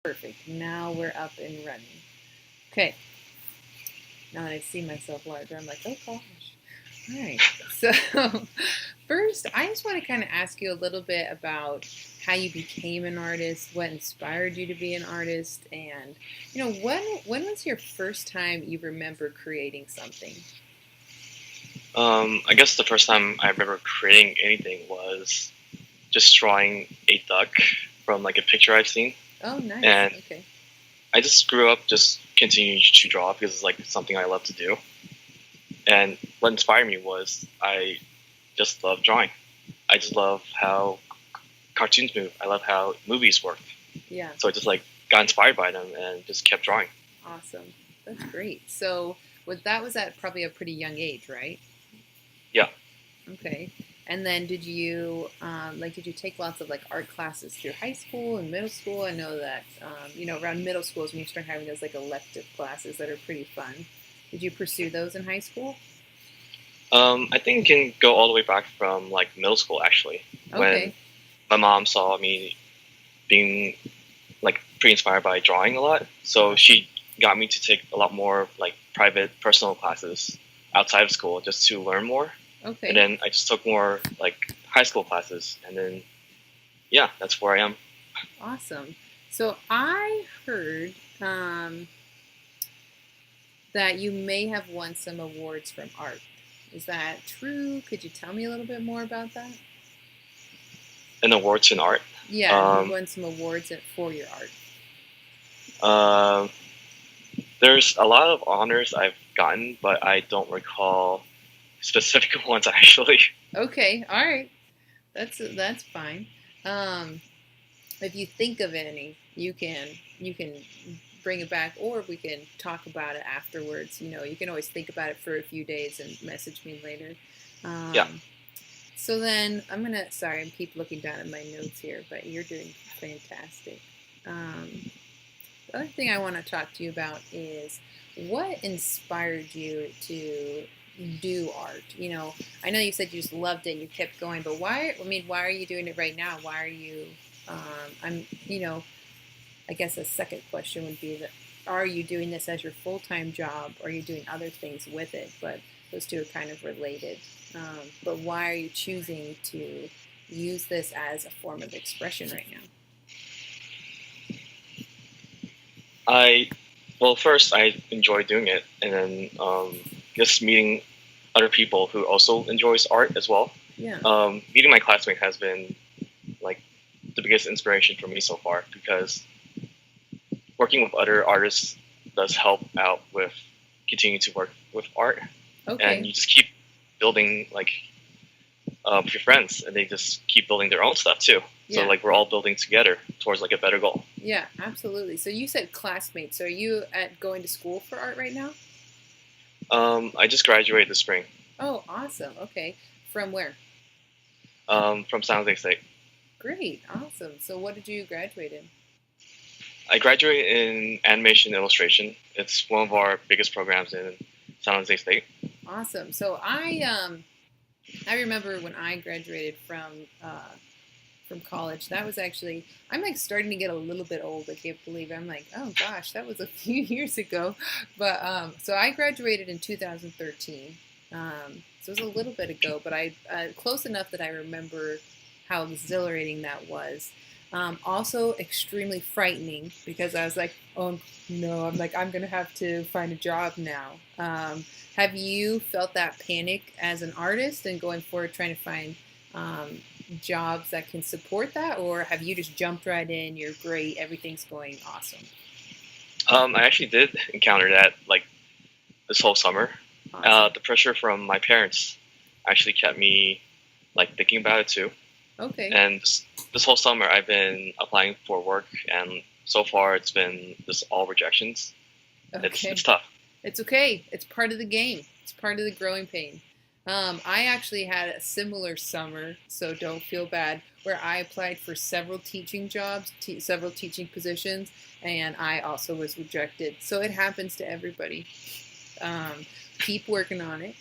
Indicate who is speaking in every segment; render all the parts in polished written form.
Speaker 1: Perfect. Now we're up and running. Okay. Now that I see myself larger, I'm like, oh gosh. All right. So, first, I just want to kind of ask you a little bit about how you became an artist, what inspired you to be an artist, and when was your first time you remember creating something?
Speaker 2: I guess the first time I remember creating anything was just drawing a duck from like a picture I've seen,
Speaker 1: Oh, nice.
Speaker 2: and
Speaker 1: Okay.
Speaker 2: I just grew up just continuing to draw because it's like something I love to do. And what inspired me was I just love drawing. I just love how cartoons move. I love how movies work.
Speaker 1: Yeah.
Speaker 2: So I just like got inspired by them and just kept drawing.
Speaker 1: Awesome. That's great. So, was at probably a pretty young age, right?
Speaker 2: Yeah.
Speaker 1: Okay. And then did you take lots of like art classes through high school and middle school? I know that around middle school is when you start having those like elective classes that are pretty fun. Did you pursue those in high school?
Speaker 2: I think it can go all the way back from like middle school actually, when
Speaker 1: Okay.
Speaker 2: my mom saw me being like pretty inspired by drawing a lot. So
Speaker 1: Awesome.
Speaker 2: she got me to take a lot more like private personal classes outside of school just to learn more. And
Speaker 1: Okay.
Speaker 2: then I just took more like high school classes, and then yeah, that's where I am.
Speaker 1: Awesome. So I heard that you may have won some awards from art. Is that true? Could you tell me a little bit more about that?
Speaker 2: In awards in art.
Speaker 1: Yeah, you
Speaker 2: Um,
Speaker 1: won some awards for your art.
Speaker 2: uh, there's a lot of honors I've gotten, but I don't recall specific ones actually.
Speaker 1: Okay, all right. That's fine. Um, if you think of any, you can bring it back, or we can talk about it afterwards. You can always think about it for a few days and message me later.
Speaker 2: Yeah.
Speaker 1: Um, so then I'm gonna. Sorry, I keep looking down at my notes here, but you're doing fantastic. Um, the other thing I want to talk to you about is what inspired you to do art. I know you said you just loved it and you kept going, but why? I mean, why are you doing it right now? Why are you? I'm. I guess a second question would be that are you doing this as your full time job? Or are you doing other things with it? But those two are kind of related. But why are you choosing to use this as a form of expression right now?
Speaker 2: I well, first I enjoy doing it, and then just meeting other people who also enjoys art as well.
Speaker 1: Yeah.
Speaker 2: Meeting my classmate has been like the biggest inspiration for me so far because working with other artists does help out with continuing to work with art, and
Speaker 1: Okay.
Speaker 2: you just keep building like with your friends, and they just keep building their own stuff too. So
Speaker 1: Yeah.
Speaker 2: like we're all building together towards like a better goal.
Speaker 1: Yeah, absolutely. So you said classmates. So are you at going to school for art right now?
Speaker 2: I just graduated this spring
Speaker 1: Oh, awesome. Okay. From where?
Speaker 2: from San Jose State.
Speaker 1: Great. Awesome. So what did you graduate in?
Speaker 2: I graduated in animation illustration. It's one of our biggest programs in San Jose State.
Speaker 1: Awesome. So I remember when I graduated from college. That was actually I'm like starting to get a little bit old. I can't believe it. I'm like, oh gosh, that was a few years ago. But so I graduated in 2013. So it was a little bit ago, but I close enough that I remember how exhilarating that was. Also extremely frightening because I was like, oh no, I'm gonna have to find a job now. Have you felt that panic as an artist and going forward trying to find um, jobs that can support that, or have you just jumped right in? You're great, everything's going awesome.
Speaker 2: I actually did encounter that like this whole summer.
Speaker 1: Awesome.
Speaker 2: The pressure from my parents actually kept me like thinking about it too.
Speaker 1: Okay.
Speaker 2: And this whole summer, I've been applying for work, and so far it's been just all rejections. It's
Speaker 1: Okay.
Speaker 2: tough.
Speaker 1: It's okay. It's part of the game. It's part of the growing pain. I actually had a similar summer, so don't feel bad, where I applied for several teaching jobs, several teaching positions, and I also was rejected. So it happens to everybody. Um, Keep working on it.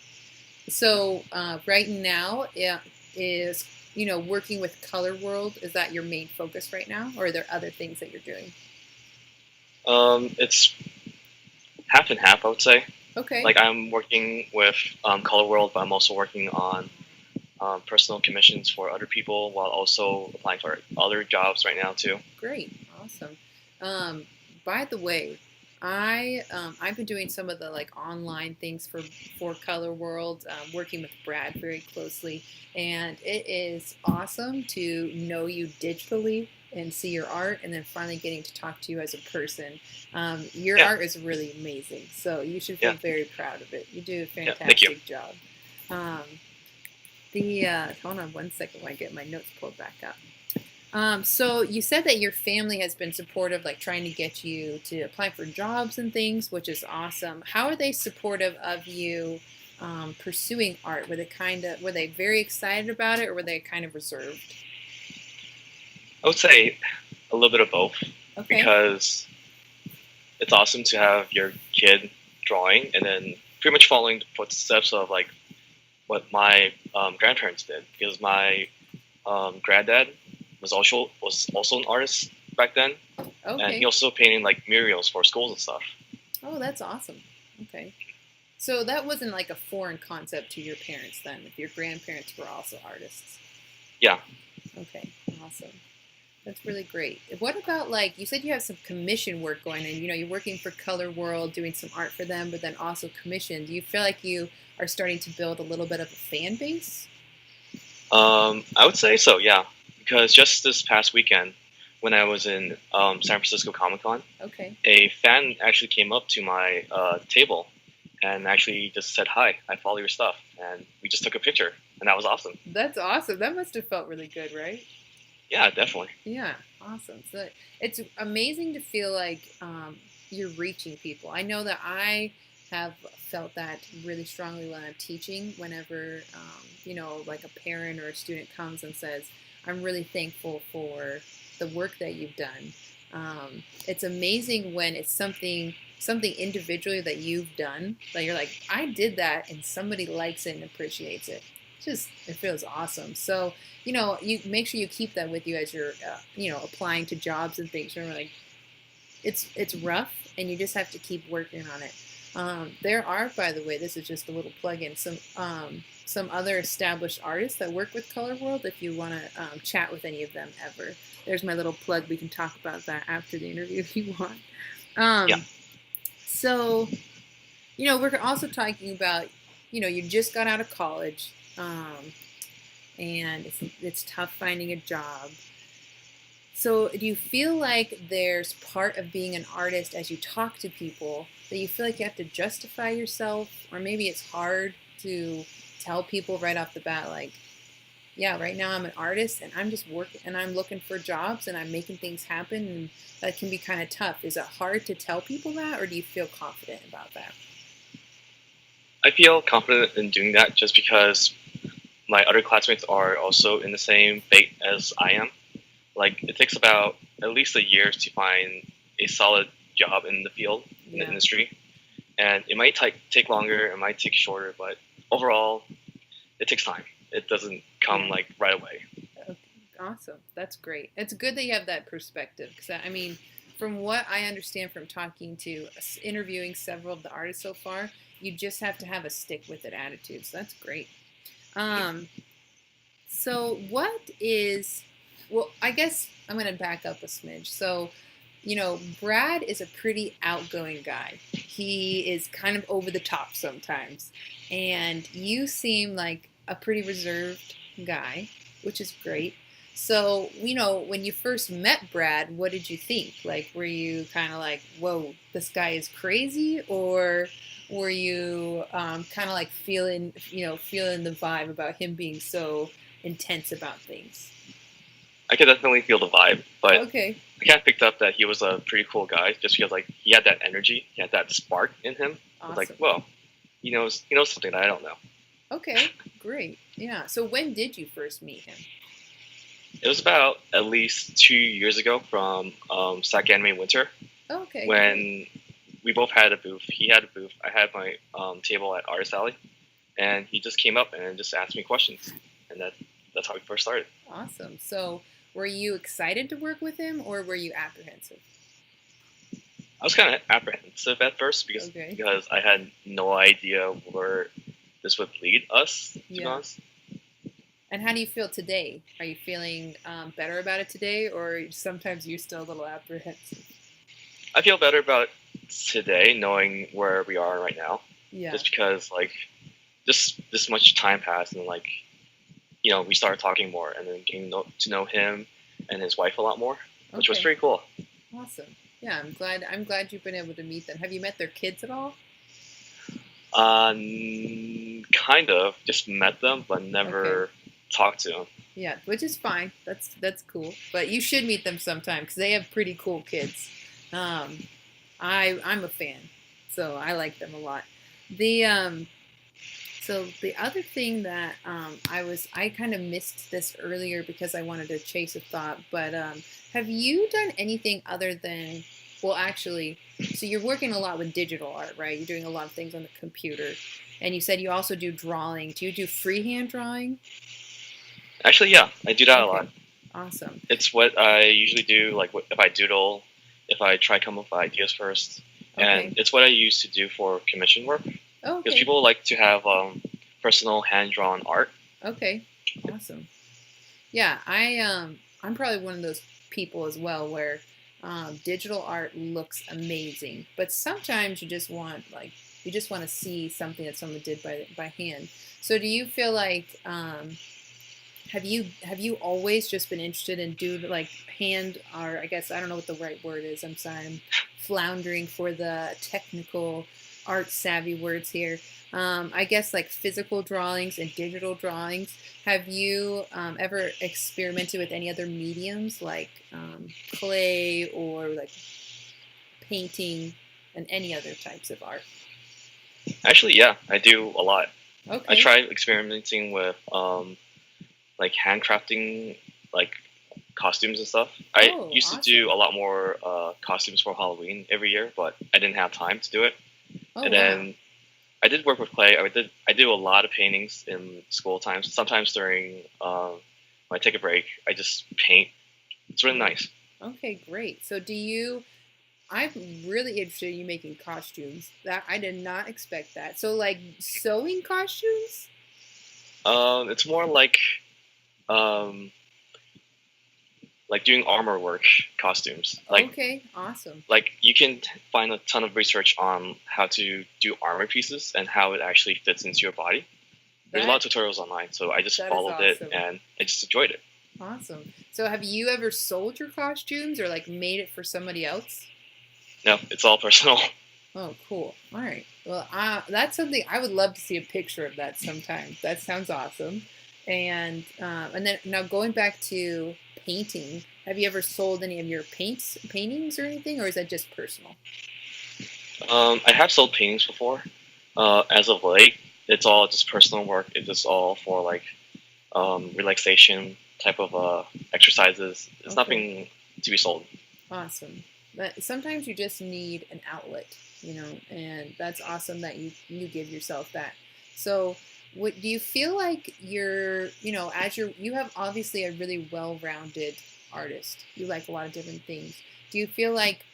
Speaker 1: So right now, it is working with Colorworld. Is that your main focus right now, or are there other things that you're doing?
Speaker 2: It's half and half, I would say.
Speaker 1: Okay,
Speaker 2: Like I'm working with Colorworld, but I'm also working on personal commissions for other people while also applying for other jobs right now too.
Speaker 1: great, awesome. Um, by the way, I've been doing some of the like online things for Color World, working with Brad very closely, and it is awesome to know you digitally and see your art, and then finally getting to talk to you as a person. Your
Speaker 2: Yeah,
Speaker 1: art is really amazing, so you should feel
Speaker 2: yeah,
Speaker 1: very proud of it. You do a
Speaker 2: yeah. Thank you.
Speaker 1: fantastic job. Um, hold on one second while I get my notes pulled back up. So you said that your family has been supportive, like trying to get you to apply for jobs and things, which is awesome. How are they supportive of you pursuing art? Were they very excited about it, or were they kind of reserved?
Speaker 2: I would say a little bit of both
Speaker 1: Okay.
Speaker 2: because it's awesome to have your kid drawing and then pretty much following the footsteps of like what my grandparents did because my granddad was also an artist back then, and he
Speaker 1: Okay.
Speaker 2: also painted like murals for schools and stuff.
Speaker 1: Oh, that's awesome. Okay. So that wasn't like a foreign concept to your parents then, if your grandparents were also artists.
Speaker 2: Yeah.
Speaker 1: Okay. Awesome. That's really great. What about like you said you have some commission work going on? You know, you're working for Color World, doing some art for them, but then also commission. Do you feel like you are starting to build a little bit of a fan base?
Speaker 2: I would say so. Yeah, because just this past weekend, when I was in San Francisco Comic Con,
Speaker 1: Okay,
Speaker 2: a fan actually came up to my table and actually just said, "Hi, I follow your stuff," and we just took a picture, and that was awesome.
Speaker 1: that's awesome. That must have felt really good, right?
Speaker 2: Yeah, definitely.
Speaker 1: Yeah, awesome. So it's amazing to feel like you're reaching people. I know that I have felt that really strongly when I'm teaching. Whenever like a parent or a student comes and says, "I'm really thankful for the work that you've done." It's amazing when it's something individually that you've done that you're like, "I did that," and somebody likes it and appreciates it. Just it feels awesome. So you make sure you keep that with you as you're, applying to jobs and things. Remember, like it's rough, and you just have to keep working on it. There are, by the way, this is just a little plug-in. Some other established artists that work with Color World. If you want to chat with any of them ever, there's my little plug. We can talk about that after the interview if you want.
Speaker 2: Yeah.
Speaker 1: Um, so we're also talking about, you just got out of college. And it's tough finding a job. So, do you feel like there's part of being an artist as you talk to people that you feel like you have to justify yourself, or maybe it's hard to tell people right off the bat, like, yeah, right now I'm an artist and I'm just working and I'm looking for jobs and I'm making things happen, and that can be kind of tough. Is it hard to tell people that, or do you feel confident about that?
Speaker 2: I feel confident in doing that just because my other classmates are also in the same fate as I am. Like it takes about at least a year to find a solid job in the field in the
Speaker 1: Yeah.
Speaker 2: industry, and it might take longer, it might take shorter, but overall, it takes time. It doesn't come
Speaker 1: Yeah.
Speaker 2: like right away.
Speaker 1: Okay, awesome. That's great. It's good that you have that perspective because I mean, from what I understand from talking to interviewing several of the artists so far, you just have to have a stick with it attitude. So that's great. Um, so what is well, I guess I'm going to back up a smidge. So, Brad is a pretty outgoing guy. He is kind of over the top sometimes. And you seem like a pretty reserved guy, which is great. So, when you first met Brad, what did you think? Like, were you kind of like, whoa, this guy is crazy? Or were you kind of like feeling the vibe about him being so intense about things?
Speaker 2: I could definitely feel the vibe, but
Speaker 1: Okay,
Speaker 2: I kind of picked up that he was a pretty cool guy just because like he had that energy, he had that spark in him. I was like,
Speaker 1: awesome.
Speaker 2: well, he knows something that I don't know.
Speaker 1: Okay, great. Yeah. So when did you first meet him?
Speaker 2: It was about at least 2 years ago from Sac Anime Winter
Speaker 1: Okay, great.
Speaker 2: when we both had a booth. He had a booth. I had my table at Artist Alley, and he just came up and just asked me questions, and that's how we first started.
Speaker 1: Awesome. So were you excited to work with him or were you apprehensive?
Speaker 2: I was kind of apprehensive at first
Speaker 1: Okay.
Speaker 2: because I had no idea where this would lead us. To be
Speaker 1: Yeah.
Speaker 2: honest,
Speaker 1: And how do you feel today? Are you feeling better about it today, or sometimes you're still a little apprehensive?
Speaker 2: I feel better about today knowing where we are right now,
Speaker 1: Yeah.
Speaker 2: just because like just this much time passed and like we started talking more and then getting to know him and his wife a lot more, which was
Speaker 1: Okay.
Speaker 2: pretty cool.
Speaker 1: Awesome. Yeah, I'm glad. I'm glad you've been able to meet them. Have you met their kids at all?
Speaker 2: Kind of just met them, but
Speaker 1: Okay.
Speaker 2: never talked to them.
Speaker 1: Yeah, which is fine. That's cool. But you should meet them sometime because they have pretty cool kids. Um, I'm a fan, so I like them a lot. The So the other thing that I kind of missed this earlier because I wanted to chase a thought, but have you done anything other than, well, actually, so you're working a lot with digital art, right? You're doing a lot of things on the computer, and you said you also do drawing. Do you do freehand drawing?
Speaker 2: Actually, yeah, I do that a lot.
Speaker 1: Okay, awesome.
Speaker 2: It's what I usually do. Like if I doodle, if I try come up with ideas first, and
Speaker 1: Okay,
Speaker 2: it's what I used to do for commission work because
Speaker 1: okay,
Speaker 2: people like to have personal hand drawn art.
Speaker 1: okay, awesome. Yeah, I'm probably one of those people as well where digital art looks amazing, but sometimes you just want to see something that someone did by hand. So do you feel like have you always just been interested in do like hand or I guess I don't know what the right word is. I'm sorry, I'm floundering for the technical art savvy words here. I guess like physical drawings and digital drawings. Have you ever experimented with any other mediums like clay or like painting and any other types of art?
Speaker 2: Actually, yeah, I do a lot. I
Speaker 1: Okay.
Speaker 2: tried experimenting with like handcrafting, like costumes and stuff. I
Speaker 1: Oh,
Speaker 2: used to do
Speaker 1: awesome.
Speaker 2: a lot more costumes for Halloween every year, but I didn't have time to do it.
Speaker 1: Oh,
Speaker 2: And
Speaker 1: wow.
Speaker 2: then I did work with clay. I do a lot of paintings in school times. Sometimes during when I take a break, I just paint. It's really
Speaker 1: Yeah.
Speaker 2: nice.
Speaker 1: Okay, great. So do you I'm really interested in you making costumes. That I did not expect that. So like sewing costumes?
Speaker 2: It's more um, like doing armor work costumes.
Speaker 1: Okay, awesome.
Speaker 2: Like you can find a ton of research on how to do armor pieces and how it actually fits into your body. There's a
Speaker 1: That
Speaker 2: lot of tutorials online, so I just
Speaker 1: that is
Speaker 2: followed it
Speaker 1: awesome.
Speaker 2: and I just enjoyed it.
Speaker 1: Awesome. So have you ever sold your costumes or like made it for somebody else?
Speaker 2: No, it's all personal.
Speaker 1: Oh, cool. All right. Well, that's something I would love to see a picture of that sometime. That sounds awesome. And then now going back to painting, have you ever sold any of your paintings or anything, or is that just personal?
Speaker 2: I have sold paintings before. As of late, it's all just personal work. It's just all for like relaxation type of exercises. It's
Speaker 1: Okay.
Speaker 2: nothing to be sold.
Speaker 1: Awesome. But sometimes you just need an outlet, and that's awesome that you give yourself that. So, what do you feel like as you have obviously a really well-rounded artist. You like a lot of different things. Do you feel like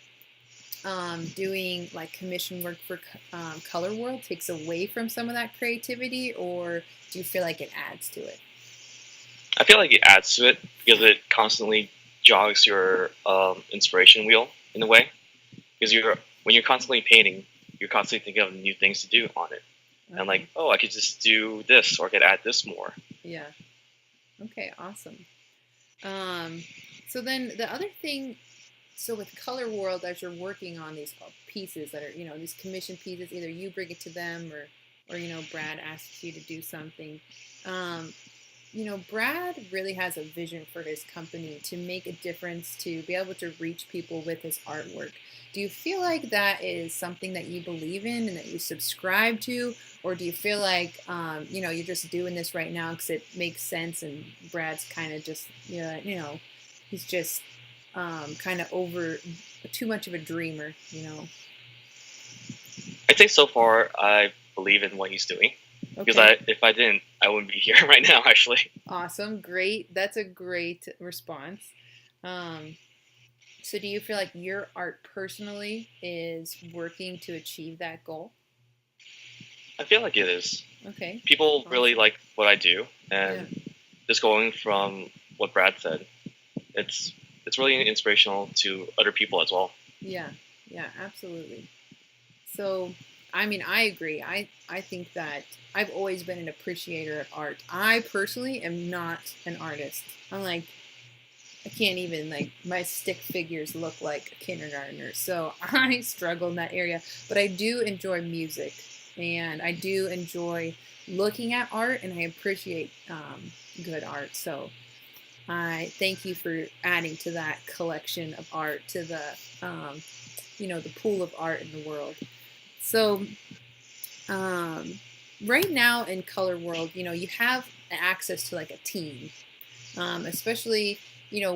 Speaker 1: doing like commission work for Color World takes away from some of that creativity, or do you feel like it adds to it?
Speaker 2: I feel like it adds to it because it constantly jogs your inspiration wheel in a way. Because when you're constantly painting, you're constantly thinking of new things to do on it, and like,
Speaker 1: Okay.
Speaker 2: oh, I could just do this or I could add this more.
Speaker 1: Yeah. Okay. Awesome. Um, so then the other thing, so with Color World, as you're working on these pieces that are, these commission pieces, either you bring it to them or Brad asks you to do something. Um, Brad really has a vision for his company to make a difference, to be able to reach people with his artwork. Do you feel like that is something that you believe in and that you subscribe to? Or do you feel like, you're just doing this right now because it makes sense and Brad's kind of just, he's just kind of over too much of a dreamer?
Speaker 2: I think so far I believe in what he's doing because
Speaker 1: Okay.
Speaker 2: if I didn't, I wouldn't be here right now. Actually,
Speaker 1: Awesome. Great. That's a great response. Um, So do you feel like your art personally is working to achieve that goal?
Speaker 2: I feel like it is.
Speaker 1: Okay,
Speaker 2: People really
Speaker 1: awesome.
Speaker 2: like what I do,
Speaker 1: Yeah,
Speaker 2: and just going from what Brad said, it's it's really inspirational to other people as well.
Speaker 1: yeah, yeah, absolutely. So, I mean, I agree. I think that I've always been an appreciator of art. I personally am not an artist. I'm like, I can't even like my stick figures look like a kindergartner. So I struggle in that area, but I do enjoy music and I do enjoy looking at art and I appreciate good art. So I thank you for adding to that collection of art to the um, the pool of art in the world. So um, right now in Color World, you have access to like a team, especially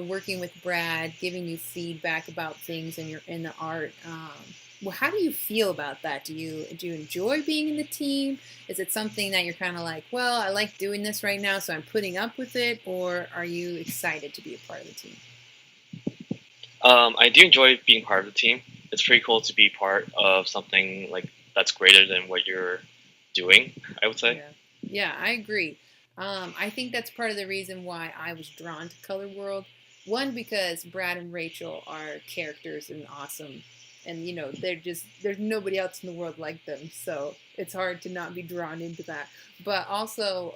Speaker 1: working with Brad, giving you feedback about things in the art. Well, how do you feel about that? Do you enjoy being in the team? Is it something that you're kind of like, well, I like doing this right now, so I'm putting up with it, or are you excited to be a part of the team?
Speaker 2: I do enjoy being part of the team. It's pretty cool to be part of something like that's greater than what you're doing, I would say.
Speaker 1: Yeah, yeah, I agree. I think that's part of the reason why I was drawn to Color World. One, because Brad and Rachel are characters and awesome, and there's nobody else in the world like them, so it's hard to not be drawn into that. But also,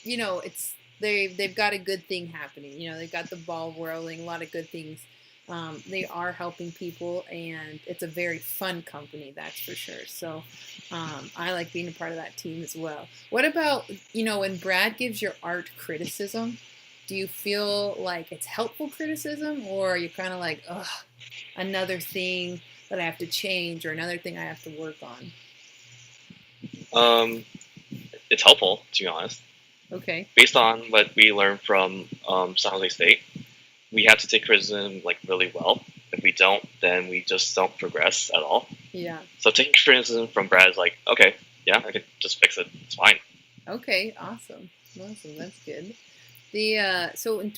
Speaker 1: it's they've got a good thing happening. They've got the ball whirling, a lot of good things. They are helping people, and it's a very fun company, that's for sure. So I like being a part of that team as well. What about when Brad gives your art criticism? Do you feel like it's helpful criticism, or are you kind of like, ugh, another thing that I have to change, or another thing I have to work on?
Speaker 2: Um, it's helpful, to be honest.
Speaker 1: Okay.
Speaker 2: Based on what we learned from San Jose State, we have to take criticism like really well. If we don't, then we just don't progress at all.
Speaker 1: Yeah.
Speaker 2: So taking criticism from Brad is like, okay, yeah, I could just fix it. It's fine.
Speaker 1: Okay. Awesome. Awesome. That's good.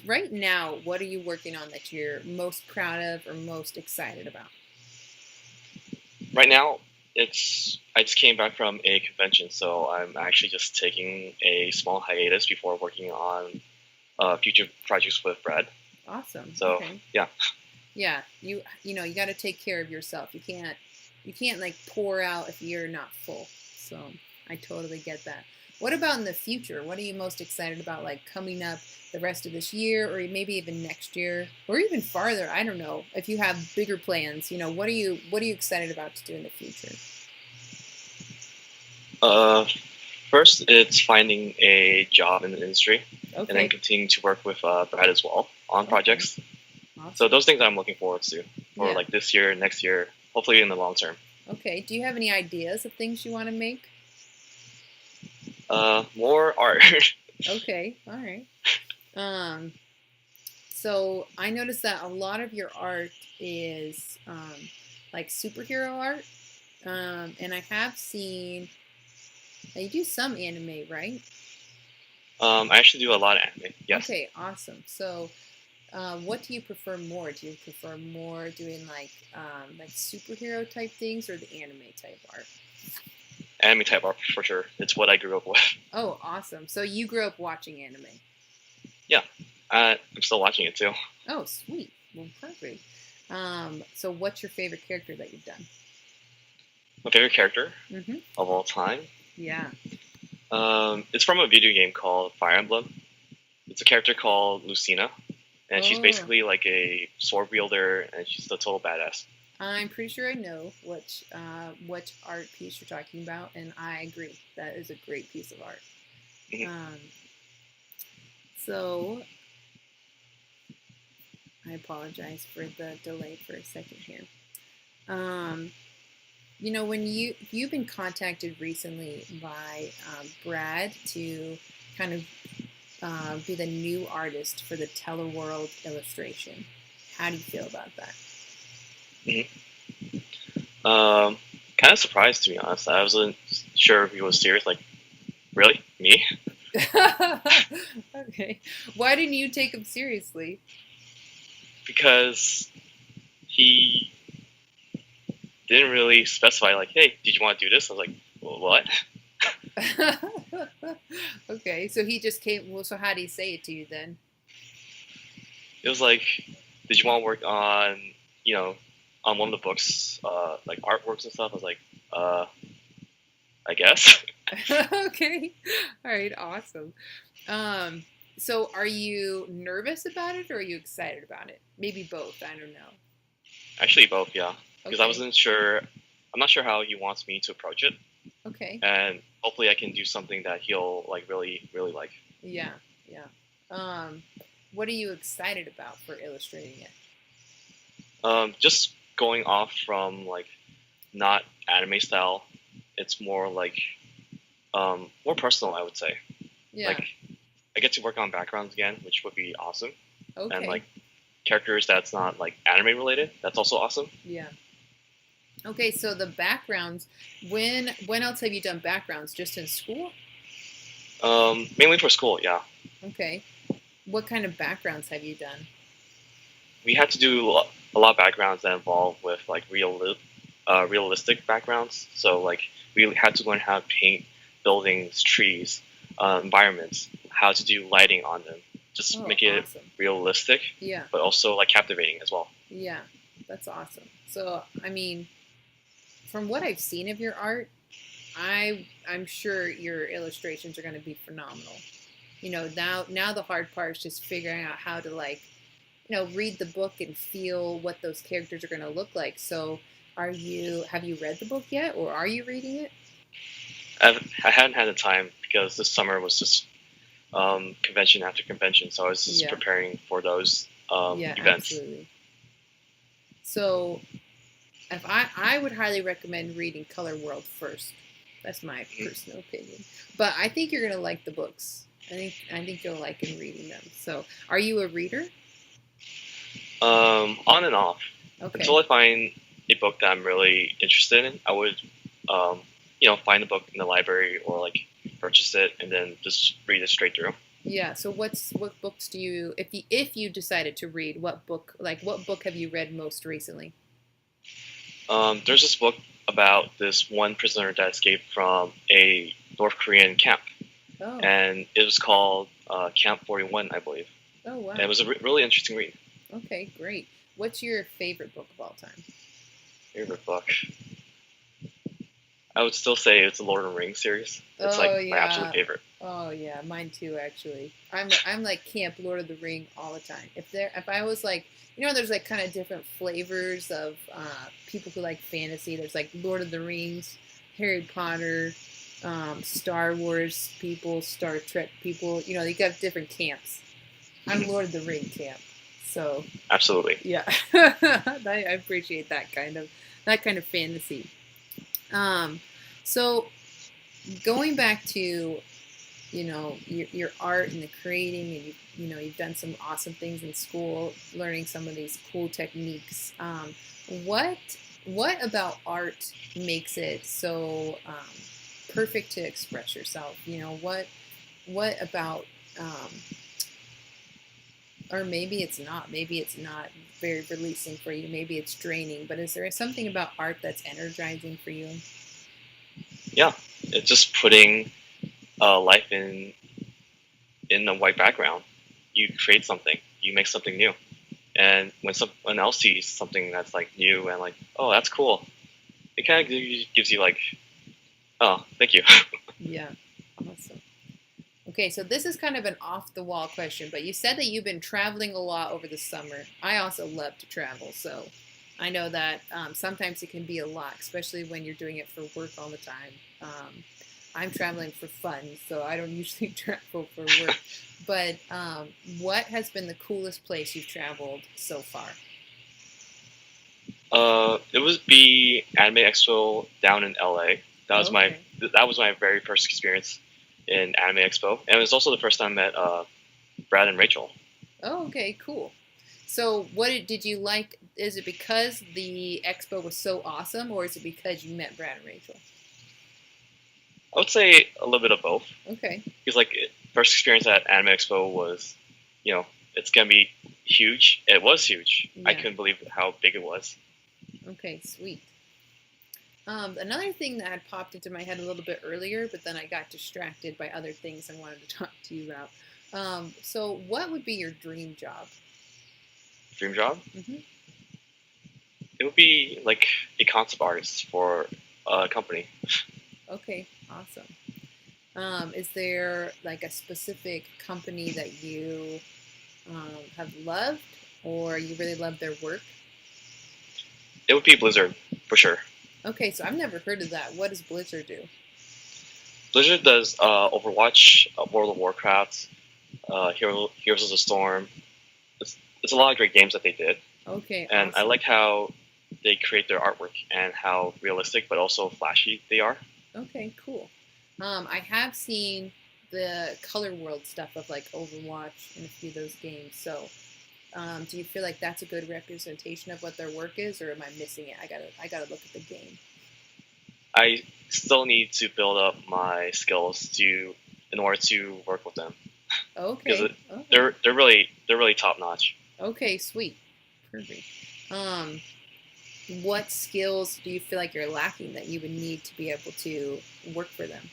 Speaker 1: Right now, what are you working on that you're most proud of or most excited about?
Speaker 2: Right now, it's I just came back from a convention, so I'm actually just taking a small hiatus before working on future projects with Brad.
Speaker 1: Awesome.
Speaker 2: So
Speaker 1: Okay.
Speaker 2: yeah,
Speaker 1: Yeah, you got to take care of yourself. You can't like pour out if you're not full. So I totally get that. What about in the future? What are you most excited about, like coming up the rest of this year, or maybe even next year, or even farther? I don't know. If you have bigger plans, what are you excited about to do in the future?
Speaker 2: uh, first it's finding a job in the industry, and then
Speaker 1: Okay.
Speaker 2: continuing to work with Brad as well on
Speaker 1: Okay.
Speaker 2: projects. So
Speaker 1: Awesome.
Speaker 2: those things I'm looking forward to for
Speaker 1: Yeah.
Speaker 2: like this year, next year, hopefully in the long term.
Speaker 1: Okay. Do you have any ideas of things you want to make?
Speaker 2: More art.
Speaker 1: Okay. All right. Um, so I noticed that a lot of your art is like superhero art. And I have seen now you do some anime, right?
Speaker 2: I actually do a lot of anime. Yes.
Speaker 1: Okay, awesome. So, what do you prefer more? Do you prefer more doing like superhero type things or the anime type art?
Speaker 2: Anime type art for sure. It's what I grew up with.
Speaker 1: Oh, awesome. So you grew up watching anime.
Speaker 2: Yeah, I'm still watching it too.
Speaker 1: Oh, sweet. Well, perfect. So what's your favorite character that you've done?
Speaker 2: My favorite character
Speaker 1: Mm-hmm.
Speaker 2: of all time.
Speaker 1: Yeah.
Speaker 2: It's from a video game called Fire Emblem. It's a character called Lucina, and she's
Speaker 1: Oh,
Speaker 2: basically like a sword wielder, and she's a total badass.
Speaker 1: I'm pretty sure I know which art piece you're talking about, and I agree. That is a great piece of art.
Speaker 2: Mhm.
Speaker 1: Um, so I apologize for the delay for a second here. Um, when you've been contacted recently by Brad to kind of be the new artist for the World illustration. How do you feel about that?
Speaker 2: Mhm. Um, kind of surprised to be honest. I wasn't sure if he was serious. Like, really, me?
Speaker 1: Okay. Why didn't you take him seriously?
Speaker 2: Because he didn't really specify like, hey, did you want to do this? I was like, well, what?
Speaker 1: Okay, so he just came. Well, so how did he say it to you then?
Speaker 2: It was like, did you want to work on, on one of the books, like artworks and stuff? I was like, I guess.
Speaker 1: Okay, all right, awesome. Um, so are you nervous about it or are you excited about it? Maybe both. I don't know.
Speaker 2: Actually, both, yeah. Because I
Speaker 1: Okay,
Speaker 2: wasn't sure. I'm not sure how he wants me to approach it,
Speaker 1: okay,
Speaker 2: and hopefully, I can do something that he'll like really, really like.
Speaker 1: yeah, yeah. Um, what are you excited about for illustrating it?
Speaker 2: Just going off from like not anime style, it's more like more personal, I would say.
Speaker 1: Yeah.
Speaker 2: Like I get to work on backgrounds again, which would be awesome, and like
Speaker 1: Okay.
Speaker 2: characters that's not like anime related. That's also awesome.
Speaker 1: Yeah. Okay, so the backgrounds, when else have you done backgrounds? Just in school?
Speaker 2: Mainly for school, yeah.
Speaker 1: Okay. What kind of backgrounds have you done?
Speaker 2: We had to do a lot of backgrounds that involve with like realistic backgrounds. So like we had to learn how to paint buildings, trees, environments, how to do lighting on them, just
Speaker 1: Oh,
Speaker 2: make it
Speaker 1: awesome.
Speaker 2: realistic,
Speaker 1: Yeah.
Speaker 2: but also like captivating as well.
Speaker 1: Yeah. That's awesome. So, I mean, from what I've seen of your art, I'm sure your illustrations are going to be phenomenal. Now the hard part is just figuring out how to like, read the book and feel what those characters are going to look like. So, have you read the book yet or are you reading it?
Speaker 2: I hadn't had the time because this summer was just convention after convention, so I was just
Speaker 1: Yeah.
Speaker 2: preparing for those
Speaker 1: Yeah,
Speaker 2: events.
Speaker 1: absolutely. So, if I would highly recommend reading Color World first. That's my personal opinion. But I think you're gonna like the books. I think you'll like in reading them. So, are you a reader?
Speaker 2: On and off. Until
Speaker 1: Okay.
Speaker 2: I find a book that I'm really interested in, I would, um, find the book in the library or like purchase it and then just read it straight through.
Speaker 1: Yeah. So, what books do you if you decided to read, what book have you read most recently?
Speaker 2: There's this book about this one prisoner that escaped from a North Korean camp,
Speaker 1: Oh.
Speaker 2: and it was called Camp 41, I believe.
Speaker 1: Oh,
Speaker 2: And it
Speaker 1: wow.
Speaker 2: was a really interesting read.
Speaker 1: Okay, great. What's your favorite book of all time?
Speaker 2: Favorite book. I would still say it's the Lord of the Rings series. It's like
Speaker 1: Oh
Speaker 2: my absolute
Speaker 1: yeah.
Speaker 2: favorite.
Speaker 1: Oh yeah, mine too actually. I'm like Camp Lord of the Ring all the time. If I was like, there's like kind of different flavors of people who like fantasy. There's like Lord of the Rings, Harry Potter, Star Wars people, Star Trek people. You got different camps. I'm Lord of the Ring camp. So
Speaker 2: Absolutely.
Speaker 1: yeah, I appreciate that kind of fantasy. Um, so going back to your art and the creating, and you've done some awesome things in school, learning some of these cool techniques. What what about art makes it so perfect to express yourself? What about um, or maybe it's not. Maybe it's not very releasing for you. Maybe it's draining. But is there something about art that's energizing for you?
Speaker 2: Yeah, it's just putting life in a white background. You create something. You make something new. And when someone else sees something that's like new and like, oh, that's cool, it kind of gives you like, oh, thank you.
Speaker 1: Yeah, awesome. Okay, so this is kind of an off the wall question, but you said that you've been traveling a lot over the summer. I also love to travel, so I know that sometimes it can be a lot, especially when you're doing it for work all the time. I'm traveling for fun, so I don't usually travel for work. But what has been the coolest place you've traveled so far?
Speaker 2: It would be Anime Expo down in LA. That was my
Speaker 1: Okay.
Speaker 2: that was my very first experience in Anime Expo, and it was also the first time I met Brad and Rachel.
Speaker 1: Oh, okay, cool. So, did you like? Is it because the expo was so awesome, or is it because you met Brad and Rachel?
Speaker 2: I would say a little bit of both,
Speaker 1: Okay.
Speaker 2: because like first experience at Anime Expo was, you know, it's gonna be huge. It was huge. I
Speaker 1: Yeah.
Speaker 2: couldn't believe how big it was.
Speaker 1: Okay, sweet. Another thing that had popped into my head a little bit earlier, but then I got distracted by other things I wanted to talk to you about. So, what would be your dream job?
Speaker 2: Dream job?
Speaker 1: Hmm.
Speaker 2: It would be like a concept artist for a company.
Speaker 1: Okay, awesome. Is there like a specific company that you have loved or you really love their work?
Speaker 2: It would be Blizzard for sure.
Speaker 1: Okay, so I've never heard of that. What does Blizzard do?
Speaker 2: Blizzard does Overwatch, World of Warcraft, Heroes of the Storm. It's a lot of great games that they did,
Speaker 1: Okay,
Speaker 2: and I
Speaker 1: awesome.
Speaker 2: like how they create their artwork and how realistic but also flashy they are.
Speaker 1: Okay, cool. I have seen the Colorworld stuff of like Overwatch and a few of those games. So, do you feel like that's a good representation of what their work is, or am I missing it? I gotta look at the game.
Speaker 2: I still need to build up my skills in order to work with them because
Speaker 1: Okay, okay,
Speaker 2: they're really top notch.
Speaker 1: okay, sweet, perfect. Um, what skills do you feel like you're lacking that you would need to be able to work for them?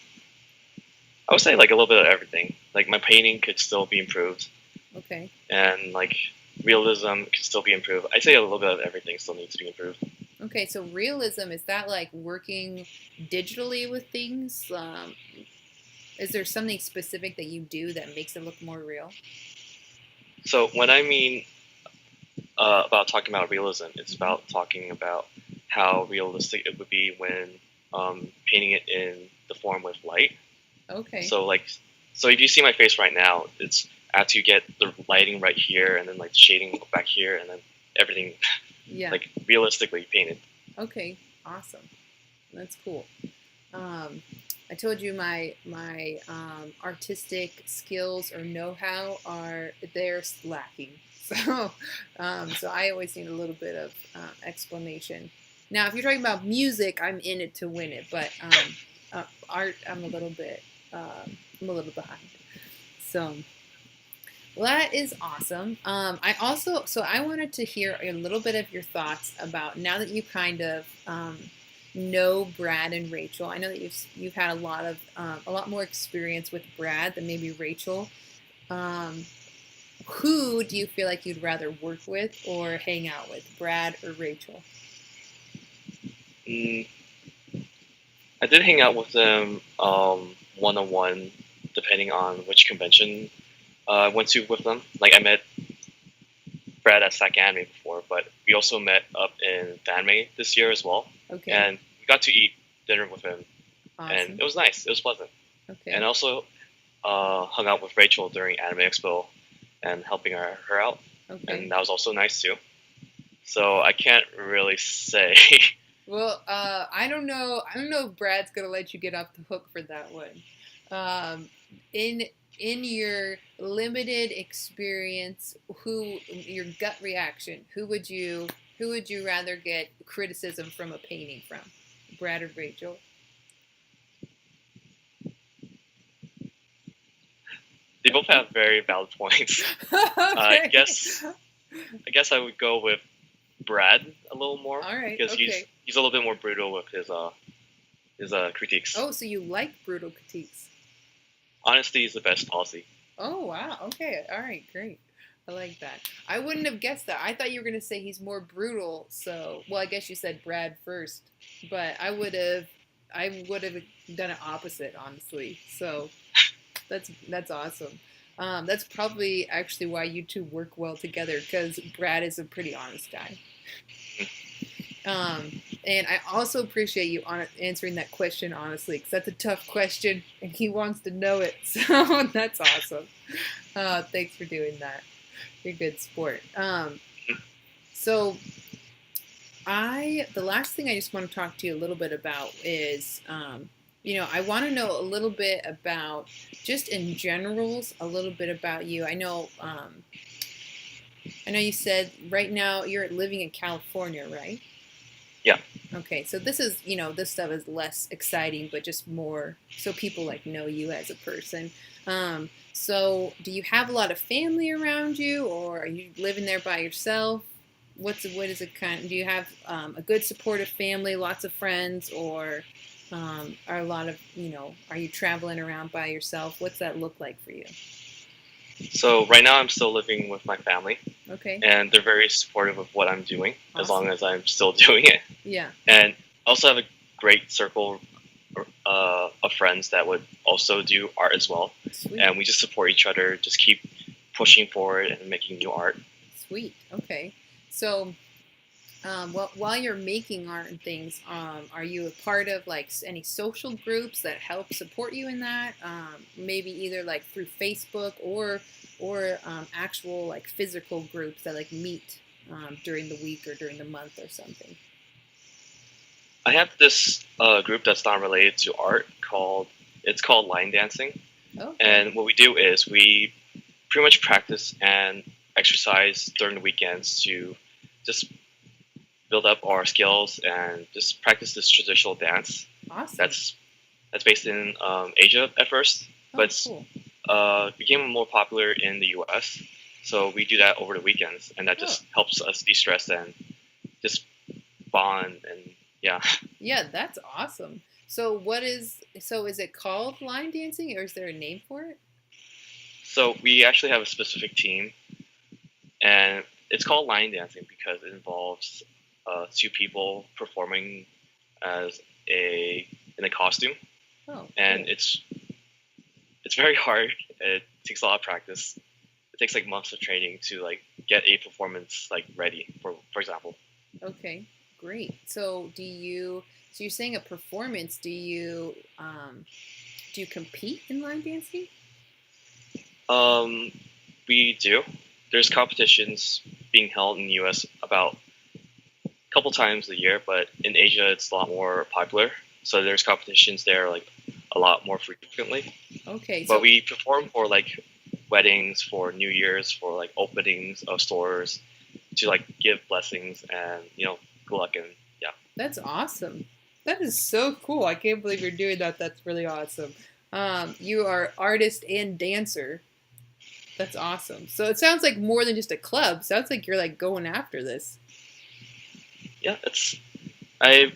Speaker 2: I would say like a little bit of everything. Like my painting could still be improved,
Speaker 1: Okay,
Speaker 2: and like realism could still be improved. I'd say a little bit of everything still needs to be improved.
Speaker 1: okay. So realism, is that like working digitally with things? Is there something specific that you do that makes it look more real?
Speaker 2: So when I mean about talking about realism, it's
Speaker 1: Hmm.
Speaker 2: about talking about how realistic it would be when painting it in the form with light.
Speaker 1: Okay,
Speaker 2: So like, so if you see my face right now, it's after you get the lighting right here, and then like the shading back here, and then everything
Speaker 1: yeah.
Speaker 2: like realistically painted.
Speaker 1: Okay, awesome. That's cool. Um, I told you my artistic skills or know-how are they're lacking. So I always need a little bit of explanation. Now, if you're talking about music, I'm in it to win it, but art, I'm a little behind. So, well, that is awesome. So I wanted to hear a little bit of your thoughts about now that you kind of know Brad and Rachel. I know that you've had a lot more experience with Brad than maybe Rachel. Um, who do you feel like you'd rather work with or hang out with, Brad or Rachel?
Speaker 2: Mm, I did hang out with them one on one, depending on which convention I went to with them. Like I met Brad at Sac Anime before, but we also met up in Fanmade this year as well,
Speaker 1: Okay,
Speaker 2: and we got to eat dinner with him, and
Speaker 1: awesome.
Speaker 2: it was nice. It was pleasant, and
Speaker 1: Okay,
Speaker 2: also hung out with Rachel during Anime Expo and helping her out,
Speaker 1: okay.
Speaker 2: and that was also nice too. So I can't really say.
Speaker 1: Well, I don't know. I don't know if Brad's gonna let you get off the hook for that one. Um, in in your limited experience, who your gut reaction? Who would you rather get criticism from a painting from, Brad or Rachel?
Speaker 2: They both have very valid points. I
Speaker 1: Okay.
Speaker 2: guess I guess I would go with Brad a little more
Speaker 1: All right.
Speaker 2: because he's
Speaker 1: Okay.
Speaker 2: he's a little bit more brutal with his critiques.
Speaker 1: Oh, so you like brutal critiques?
Speaker 2: Honesty is the best policy.
Speaker 1: Oh wow. Okay. All right. Great. I like that. I wouldn't have guessed that. I thought you were gonna say he's more brutal. So, well, I guess you said Brad first, but I would have done it opposite, honestly. So that's awesome. That's probably actually why you two work well together because Brad is a pretty honest guy. And I also appreciate you answering that question honestly because that's a tough question and he wants to know it. So that's awesome. Thanks for doing that. You're a good sport. So the last thing I just want to talk to you a little bit about is, I want to know a little bit about just in generals, a little bit about you. I know you said right now you're living in California, right?
Speaker 2: Yeah.
Speaker 1: Okay, so this is, this stuff is less exciting, but just more so people like know you as a person. So do you have a lot of family around you, or are you living there by yourself? What is it kind? Do you have a good supportive family, lots of friends, or are a lot of are you traveling around by yourself? What's that look like for you?
Speaker 2: So right now I'm still living with my family,
Speaker 1: Okay,
Speaker 2: and they're very supportive of what I'm doing as long
Speaker 1: awesome.
Speaker 2: as I'm still doing it.
Speaker 1: Yeah,
Speaker 2: And I also have a great circle of friends that would also do art as well,
Speaker 1: sweet.
Speaker 2: and we just support each other, just keep pushing forward and making new art.
Speaker 1: Sweet. Okay. So, while you're making art and things, are you a part of like any social groups that help support you in that? Maybe either like through Facebook or actual like physical groups that like meet during the week or during the month or something.
Speaker 2: I have this group that's not related to art called it's called line dancing,
Speaker 1: Okay.
Speaker 2: and what we do is we pretty much practice and exercise during the weekends to just build up our skills and just practice this traditional dance
Speaker 1: Awesome.
Speaker 2: that's based in Asia at first, but
Speaker 1: Oh,
Speaker 2: it's
Speaker 1: cool.
Speaker 2: became more popular in the U.S. So we do that over the weekends, and that
Speaker 1: Oh,
Speaker 2: just helps us de-stress and just bond and yeah.
Speaker 1: yeah, that's awesome. So is it called line dancing or is there a name for it?
Speaker 2: So we actually have a specific team, and it's called line dancing because it involves two people performing as a in a costume,
Speaker 1: Oh,
Speaker 2: and
Speaker 1: cool.
Speaker 2: it's very hard. It takes a lot of practice. It takes like months of training to like get a performance like ready. For example,
Speaker 1: Okay, great. So you're saying a performance, do you compete in line dancing?
Speaker 2: um, we do. There's competitions being held in the U.S. about a couple times a year, but in Asia it's a lot more popular. So there's competitions there like a lot more frequently.
Speaker 1: Okay,
Speaker 2: But
Speaker 1: so
Speaker 2: we perform for like weddings, for New Year's, for like openings of stores to like give blessings and good luck and yeah.
Speaker 1: that's awesome. That is so cool. I can't believe you're doing that. That's really awesome. You are artist and dancer. That's awesome. So it sounds like more than just a club. Sounds like you're like going after this.
Speaker 2: Yeah, it's I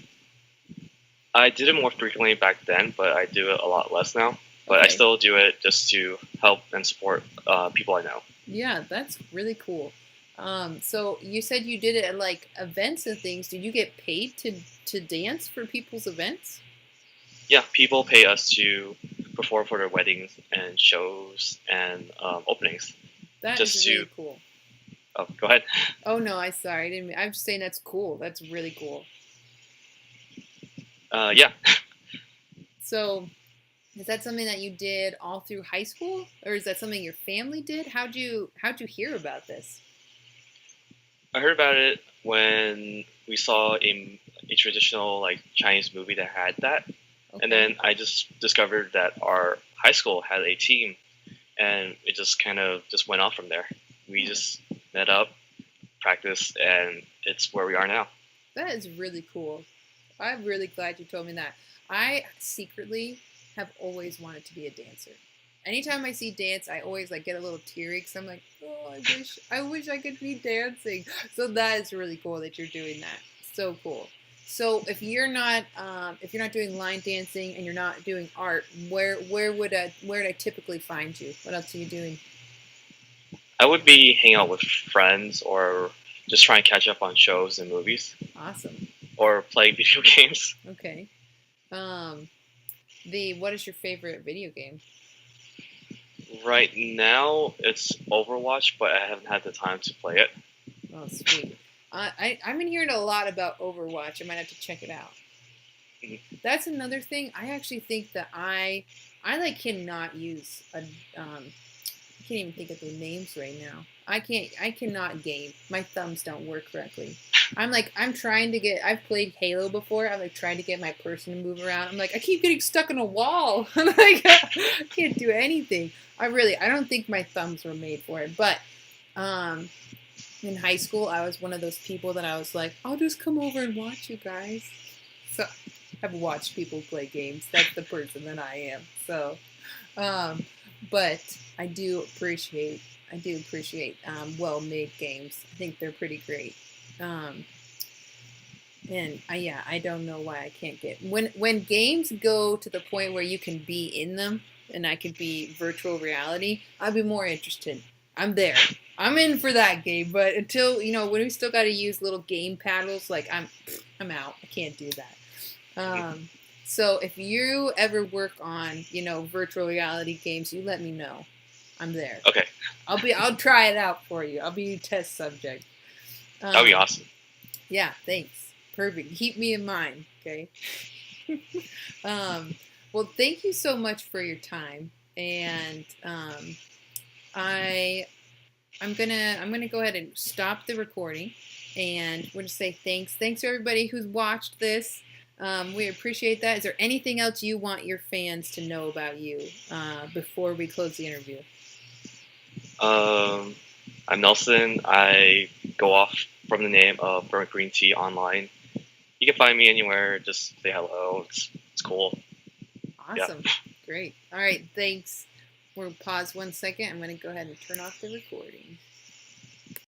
Speaker 2: I did it more frequently back then, but I do it a lot less now. But I
Speaker 1: Okay.
Speaker 2: still do it just to help and support people I know.
Speaker 1: Yeah, that's really cool. So you said you did it at like events and things. Did you get paid to dance for people's events?
Speaker 2: Yeah, people pay us to perform for their weddings and shows and openings.
Speaker 1: That is
Speaker 2: Just to
Speaker 1: really cool.
Speaker 2: go ahead.
Speaker 1: Oh no, I sorry. I didn't. I'm just saying that's cool. That's really cool.
Speaker 2: Yeah,
Speaker 1: So, is that something that you did all through high school, or is that something your family did? How'd you hear about this?
Speaker 2: I heard about it when we saw a traditional like Chinese movie that had that, and
Speaker 1: Okay.
Speaker 2: then I just discovered that our high school had a team, and it just kind of just went off from there. We
Speaker 1: Oh,
Speaker 2: just met up, practiced, and it's where we are now.
Speaker 1: that is really cool. I'm really glad you told me that. I secretly have always wanted to be a dancer. Anytime I see dance, I always like get a little teary because I'm like, oh, I wish I could be dancing. So that is really cool that you're doing that. So cool. So if you're not doing line dancing and you're not doing art, where would I typically find you? What else are you doing?
Speaker 2: I would be hanging out with friends or just trying to catch up on shows and movies
Speaker 1: Awesome.
Speaker 2: or play video games.
Speaker 1: Okay. Um, the what is your favorite video game?
Speaker 2: Right now, it's Overwatch, but I haven't had the time to play it.
Speaker 1: Oh, sweet. I've been hearing a lot about Overwatch. I might have to check it out.
Speaker 2: Mhm.
Speaker 1: That's another thing. I actually think that I like cannot use a I can't even think of the names right now. I cannot game. My thumbs don't work correctly. I'm trying to get I've played Halo before. I'm like trying to get my person to move around. I'm like I keep getting stuck in a wall. I'm like I can't do anything. I don't think my thumbs were made for it. But um in high school, I was one of those people that I was like, I'll just come over and watch you guys. So I've watched people play games. That's the person that I am. So, um, but I do appreciate well-made games. I think they're pretty great. Um, and I don't know why I can't get when games go to the point where you can be in them and I could be virtual reality. I'd be more interested. I'm there. I'm in for that game, but until when we still got to use little game paddles, like I'm out. I can't do that. Um, so if you ever work on virtual reality games, you let me know. I'm there.
Speaker 2: Okay,
Speaker 1: I'll try it out for you. I'll be your test subject.
Speaker 2: that would be
Speaker 1: Um,
Speaker 2: awesome.
Speaker 1: yeah, thanks. Perfect. Keep me in mind, okay? um, well, thank you so much for your time, and I I'm gonna go ahead and stop the recording, and we're gonna say thanks. Thanks to everybody who's watched this. We appreciate that. Is there anything else you want your fans to know about you before we close the interview?
Speaker 2: I'm Nelson. I go off from the name of Burnt Green Tea online. You can find me anywhere. Just say hello. It's cool.
Speaker 1: Awesome. Yeah. Great. All right. Thanks. We'll pause 1 second. I'm going to go ahead and turn off the recording.